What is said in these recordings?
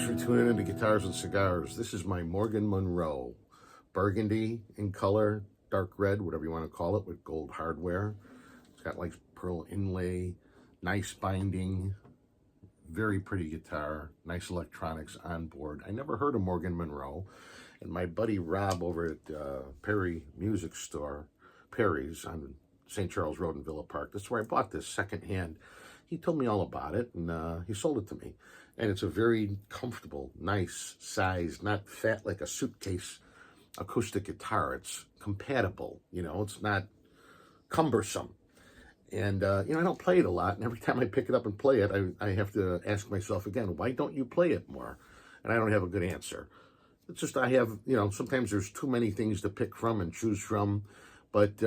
for tuning into Guitars and Cigars. This is my Morgan Monroe. Burgundy in color, dark red, whatever you want to call it, with gold hardware. It's got like pearl inlay, nice binding, very pretty guitar, nice electronics on board. I never heard of Morgan Monroe. And my buddy Rob over at Perry Music Store, Perry's on St. Charles Road in Villa Park. That's where I bought this secondhand. He told me all about it, and he sold it to me. And it's a very comfortable, nice size, not fat like a suitcase acoustic guitar. It's compatible, it's not cumbersome. And, I don't play it a lot. And every time I pick it up and play it, I have to ask myself again, why don't you play it more? And I don't have a good answer. It's just I have, sometimes there's too many things to pick from and choose from. But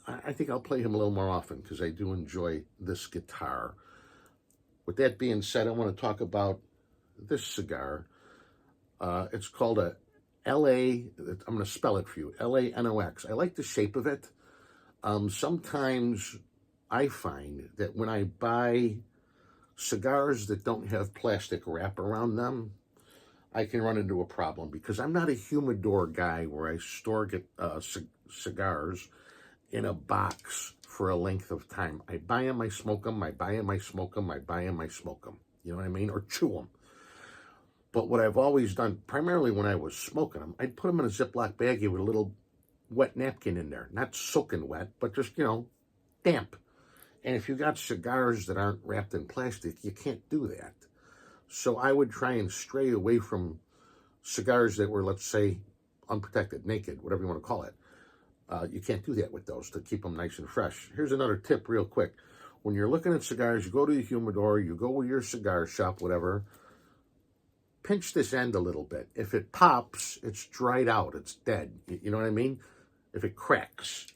I think I'll play him a little more often because I do enjoy this guitar. With that being said, I want to talk about this cigar. It's called a I'm going to spell it for you, Lanox. I like the shape of it. Sometimes I find that when I buy cigars that don't have plastic wrap around them, I can run into a problem because I'm not a humidor guy where I store cigars in a box for a length of time. I buy them, I smoke them, I buy them, I smoke them, I buy them, I smoke them. You know what I mean? Or chew them. But what I've always done, primarily when I was smoking them, I'd put them in a Ziploc baggie with a little wet napkin in there. Not soaking wet, but just, damp. And if you got cigars that aren't wrapped in plastic, you can't do that. So I would try and stray away from cigars that were, let's say, unprotected, naked, whatever you want to call it. You can't do that with those to keep them nice and fresh. Here's another tip real quick. When you're looking at cigars, you go to the humidor, you go to your cigar shop, whatever, pinch this end a little bit. If it pops, it's dried out, it's dead. You know what I mean? If it cracks.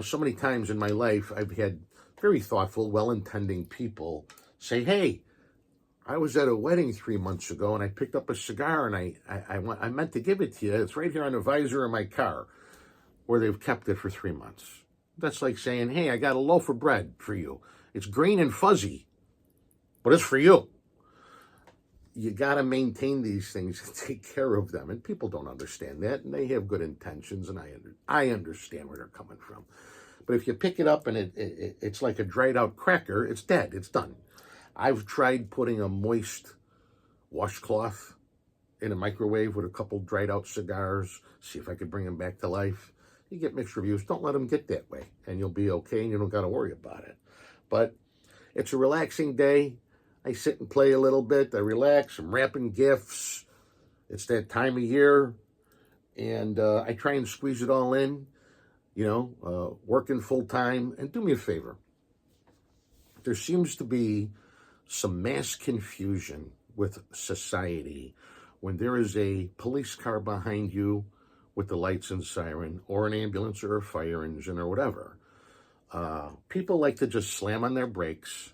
So many times in my life, I've had very thoughtful, well-intending people say, hey, I was at a wedding 3 months ago and I picked up a cigar and I meant to give it to you. It's right here on the visor of my car where they've kept it for 3 months. That's like saying, hey, I got a loaf of bread for you. It's green and fuzzy, but it's for you. You got to maintain these things and take care of them. And people don't understand that, and they have good intentions, and I understand where they're coming from. But if you pick it up and it's like a dried out cracker, it's dead, it's done. I've tried putting a moist washcloth in a microwave with a couple dried out cigars, see if I could bring them back to life. You get mixed reviews. Don't let them get that way, and you'll be okay, and you don't got to worry about it. But it's a relaxing day. I sit and play a little bit. I relax. I'm wrapping gifts. It's that time of year, and I try and squeeze it all in, working full time. And do me a favor. There seems to be some mass confusion with society when there is a police car behind you with the lights and siren, or an ambulance or a fire engine or whatever. People like to just slam on their brakes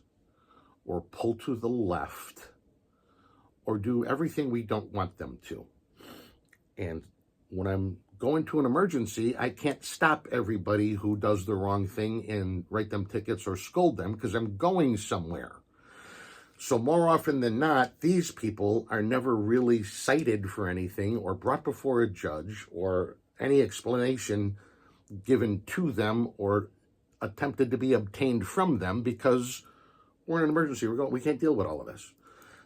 or pull to the left or do everything we don't want them to. And when I'm going to an emergency, I can't stop everybody who does the wrong thing and write them tickets or scold them because I'm going somewhere. So more often than not, these people are never really cited for anything or brought before a judge or any explanation given to them or attempted to be obtained from them because we're in an emergency. We can't deal with all of this.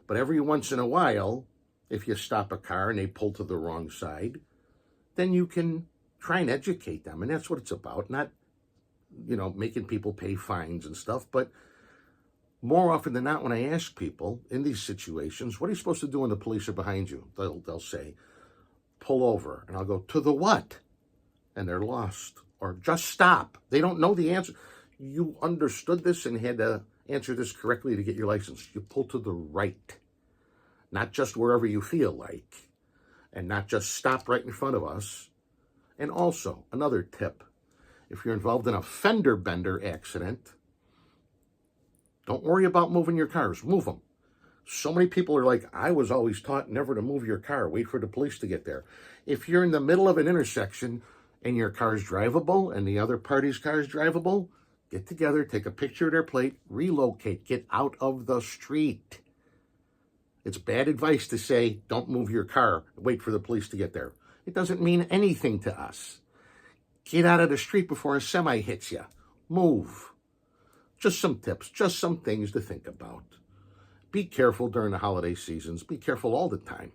But every once in a while, if you stop a car and they pull to the wrong side, then you can try and educate them. And that's what it's about. Not, making people pay fines and stuff, but more often than not, when I ask people in these situations, what are you supposed to do when the police are behind you? They'll say, pull over. And I'll go, to the what? And they're lost. Or just stop. They don't know the answer. You understood this and had to answer this correctly to get your license. You pull to the right. Not just wherever you feel like. And not just stop right in front of us. And also, another tip. If you're involved in a fender bender accident, don't worry about moving your cars. Move them. So many people are like, I was always taught never to move your car. Wait for the police to get there. If you're in the middle of an intersection and your car's drivable and the other party's car's drivable, get together, take a picture of their plate, relocate, get out of the street. It's bad advice to say, don't move your car, wait for the police to get there. It doesn't mean anything to us. Get out of the street before a semi hits you. Move. Just some tips, just some things to think about. Be careful during the holiday seasons. Be careful all the time.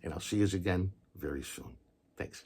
And I'll see you again very soon. Thanks.